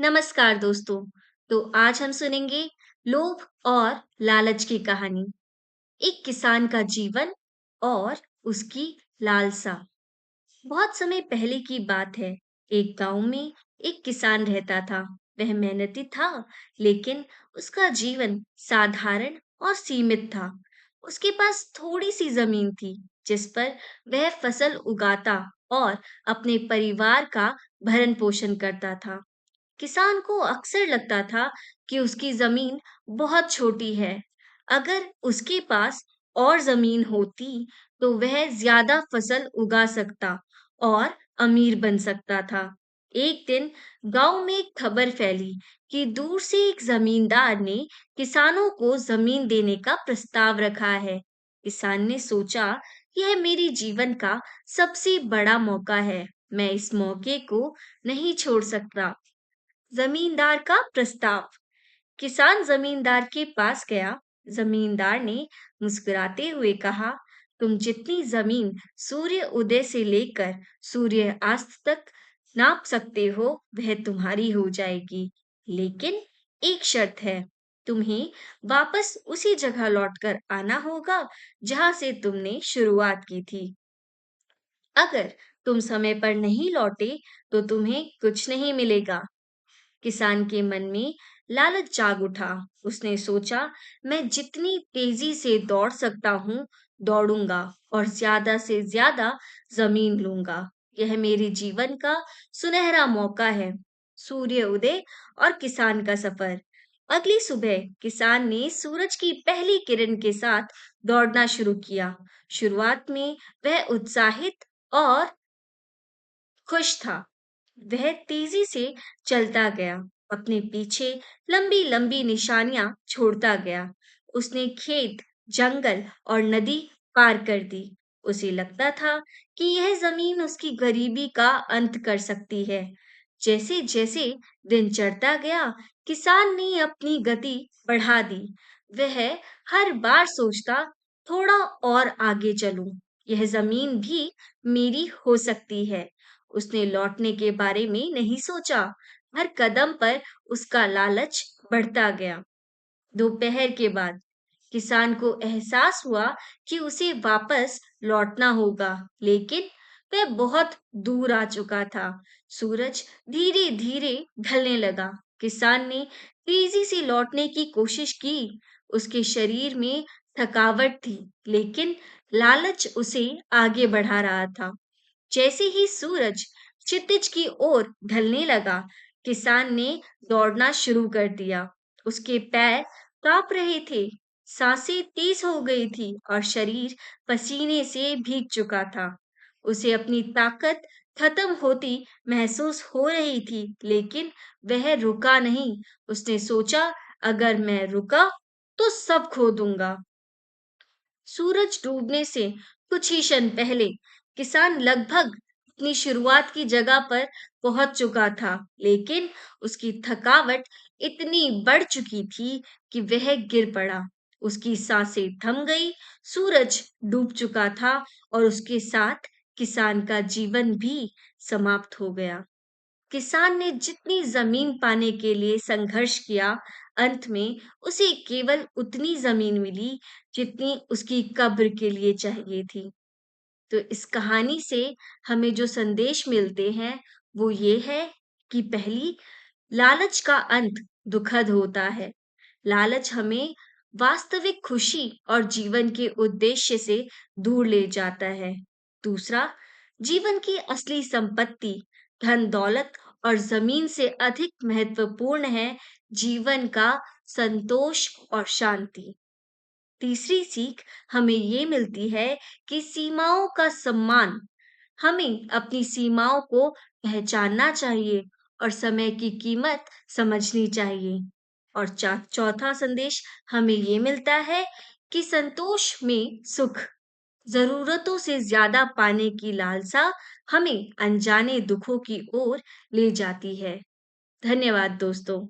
नमस्कार दोस्तों। तो आज हम सुनेंगे लोभ और लालच की कहानी। एक किसान का जीवन और उसकी लालसा। बहुत समय पहले की बात है। एक गांव में एक किसान रहता था। वह मेहनती था, लेकिन उसका जीवन साधारण और सीमित था। उसके पास थोड़ी सी जमीन थी, जिस पर वह फसल उगाता और अपने परिवार का भरण पोषण करता था। किसान को अक्सर लगता था कि उसकी जमीन बहुत छोटी है। अगर उसके पास और जमीन होती, तो वह ज्यादा फसल उगा सकता और अमीर बन सकता था। एक दिन गांव में एक खबर फैली कि दूर से एक जमींदार ने किसानों को जमीन देने का प्रस्ताव रखा है। किसान ने सोचा, यह मेरे जीवन का सबसे बड़ा मौका है। मैं इस मौके को नहीं छोड़ सकता। जमींदार का प्रस्ताव। किसान जमींदार के पास गया। जमींदार ने मुस्कुराते हुए कहा, तुम जितनी जमीन सूर्य उदय से लेकर सूर्य अस्त तक नाप सकते हो, वह तुम्हारी हो जाएगी। लेकिन एक शर्त है, तुम्हें वापस उसी जगह लौटकर आना होगा जहां से तुमने शुरुआत की थी। अगर तुम समय पर नहीं लौटे, तो तुम्हें कुछ नहीं मिलेगा। किसान के मन में लालच जाग उठा। उसने सोचा, मैं जितनी तेजी से दौड़ सकता हूँ, दौड़ूंगा और ज्यादा से ज्यादा जमीन लूंगा। यह मेरे जीवन का सुनहरा मौका है। सूर्य उदय और किसान का सफर। अगली सुबह किसान ने सूरज की पहली किरण के साथ दौड़ना शुरू किया। शुरुआत में वह उत्साहित और खुश था। वह तेजी से चलता गया, अपने पीछे लंबी लंबी निशानियां छोड़ता गया। उसने खेत, जंगल और नदी पार कर दी। उसे लगता था कि यह जमीन उसकी गरीबी का अंत कर सकती है। जैसे जैसे दिन चढ़ता गया, किसान ने अपनी गति बढ़ा दी। वह हर बार सोचता, थोड़ा और आगे चलूं, यह जमीन भी मेरी हो सकती है। उसने लौटने के बारे में नहीं सोचा। हर कदम पर उसका लालच बढ़ता गया। दोपहर के बाद किसान को एहसास हुआ कि उसे वापस लौटना होगा, लेकिन वह बहुत दूर आ चुका था। सूरज धीरे धीरे ढलने लगा। किसान ने तेजी से लौटने की कोशिश की। उसके शरीर में थकावट थी, लेकिन लालच उसे आगे बढ़ा रहा था। जैसे ही सूरज क्षितिज की ओर ढलने लगा, किसान ने दौड़ना शुरू कर दिया। उसके पैर कांप रहे थे, सांसें तेज हो गई थी और शरीर पसीने से भीग चुका था। उसे अपनी ताकत खत्म होती महसूस हो रही थी, लेकिन वह रुका नहीं। उसने सोचा, अगर मैं रुका तो सब खो दूंगा। सूरज डूबने से कुछ ही क्षण पहले किसान लगभग अपनी शुरुआत की जगह पर पहुंच चुका था, लेकिन उसकी थकावट इतनी बढ़ चुकी थी कि वह गिर पड़ा। उसकी सांसें थम गई। सूरज डूब चुका था और उसके साथ किसान का जीवन भी समाप्त हो गया। किसान ने जितनी जमीन पाने के लिए संघर्ष किया, अंत में उसे केवल उतनी जमीन मिली जितनी उसकी कब्र के लिए चाहिए थी। तो इस कहानी से हमें जो संदेश मिलते हैं, वो ये है कि पहली, लालच का अंत दुखद होता है। लालच हमें वास्तविक खुशी और जीवन के उद्देश्य से दूर ले जाता है। दूसरा, जीवन की असली संपत्ति धन दौलत और जमीन से अधिक महत्वपूर्ण है जीवन का संतोष और शांति। तीसरी सीख हमें ये मिलती है कि सीमाओं का सम्मान। हमें अपनी सीमाओं को पहचानना चाहिए और समय की कीमत समझनी चाहिए। और चौथा संदेश हमें ये मिलता है कि संतोष में सुख, जरूरतों से ज्यादा पाने की लालसा हमें अनजाने दुखों की ओर ले जाती है। धन्यवाद दोस्तों।